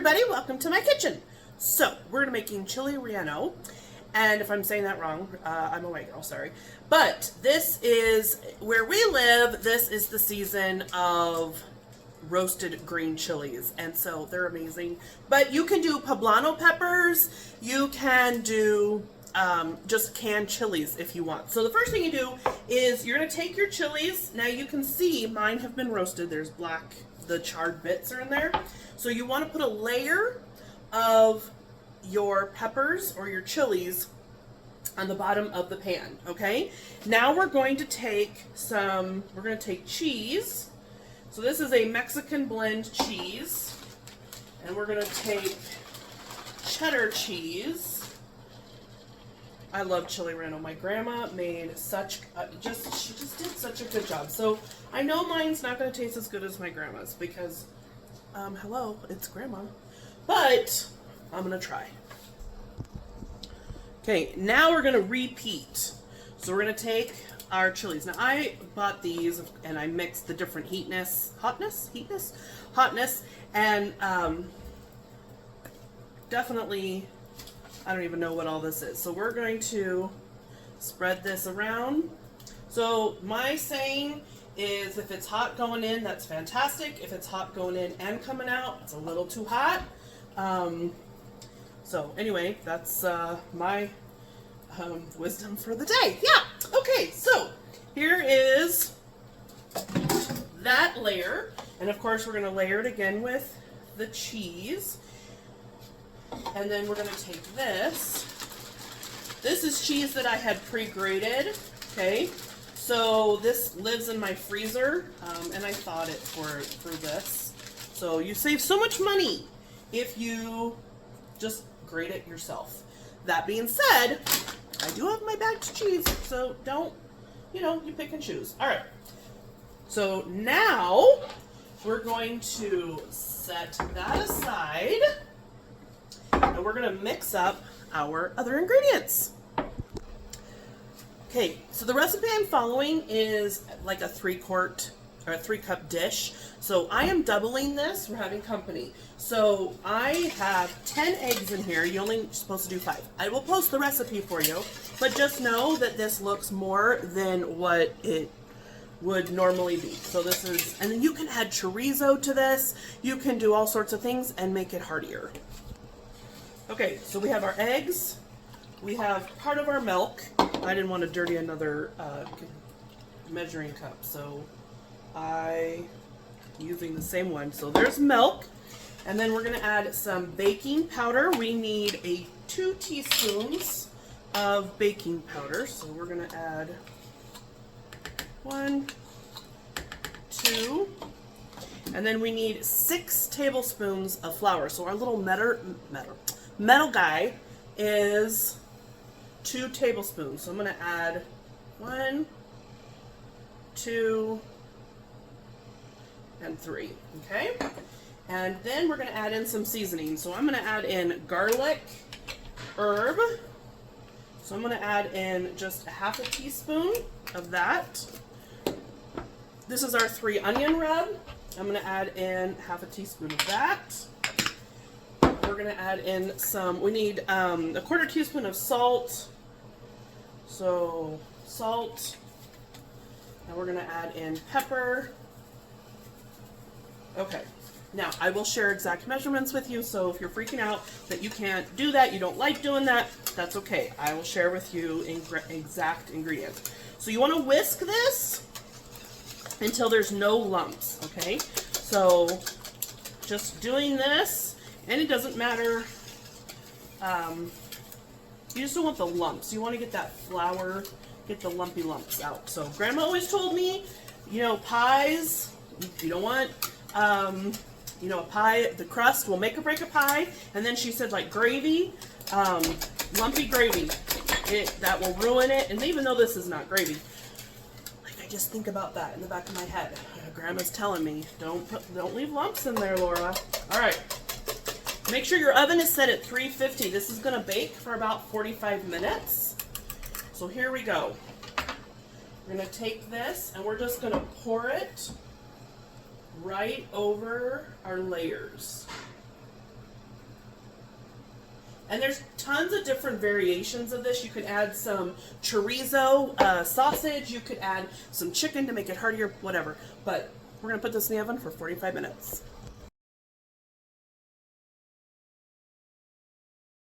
everybody, welcome to my kitchen. So we're gonna making chili relleno, and if I'm saying that wrong, I'm a white girl, sorry. But this is where we live. This is the season of roasted green chilies, and so they're amazing. But you can do poblano peppers, you can do just canned chilies if you want. So the first thing you do is you're gonna take your chilies. Now you can see mine have been roasted. There's black, the charred bits are in there. So you want to put a layer of your peppers or your chilies on the bottom of the pan, okay? Now we're going to take cheese. So this is a Mexican blend cheese, and we're gonna take cheddar cheese. I love chili relleno. My grandma made such she just did such a good job. So I know mine's not gonna taste as good as my grandma's because hello, it's grandma. But I'm gonna try. Okay, now we're gonna repeat. So we're gonna take our chilies. Now I bought these and I mixed the different hotness, and definitely, I don't even know what all this is. So we're going to spread this around. So my saying is if it's hot going in, that's fantastic. If it's hot going in and coming out, it's a little too hot. So anyway, that's my wisdom for the day. Yeah, okay, so here is that layer. And of course we're gonna layer it again with the cheese. And then we're gonna take this. This is cheese that I had pre-grated, okay? So this lives in my freezer, and I thawed it for this. So you save so much money if you just grate it yourself. That being said, I do have my bagged cheese, so don't, you pick and choose. All right. So now we're going to set that aside, and we're gonna mix up our other ingredients. Okay, so the recipe I'm following is like a 3-cup dish. So I am doubling this. We're having company. So I have 10 eggs in here. You're only supposed to do 5. I will post the recipe for you, but just know that this looks more than what it would normally be. So this is, and then you can add chorizo to this. You can do all sorts of things and make it heartier. Okay, so we have our eggs. We have part of our milk. I didn't want to dirty another measuring cup, so I'm using the same one. So there's milk, and then we're going to add some baking powder. We need 2 teaspoons of baking powder, so we're going to add 1, 2, and then we need 6 tablespoons of flour. So our little metal guy is 2 tablespoons. So I'm going to add 1, 2, and 3. Okay? And then we're going to add in some seasoning. So I'm going to add in garlic, herb. So I'm going to add in just 1/2 teaspoon of that. This is our 3 onion rub. I'm going to add in 1/2 teaspoon of that. We're going to add in we need a 1/4 teaspoon of salt. So salt, and we're going to add in pepper. Okay, now I will share exact measurements with you, so if you're freaking out that you can't do that, you don't like doing that, that's okay. I will share with you exact ingredients. So you want to whisk this until there's no lumps, okay? So just doing this, and it doesn't matter. You just don't want the lumps. You want to get that flour, get the lumpy lumps out. So Grandma always told me, pies, you don't want, a pie, the crust will make or break a pie. And then she said like gravy, lumpy gravy, that will ruin it. And even though this is not gravy, like I just think about that in the back of my head. Grandma's telling me, don't leave lumps in there, Laura. All right. Make sure your oven is set at 350. This is going to bake for about 45 minutes. So here we go. We're going to take this and we're just going to pour it right over our layers. And there's tons of different variations of this. You could add some chorizo sausage. You could add some chicken to make it heartier, whatever. But we're going to put this in the oven for 45 minutes.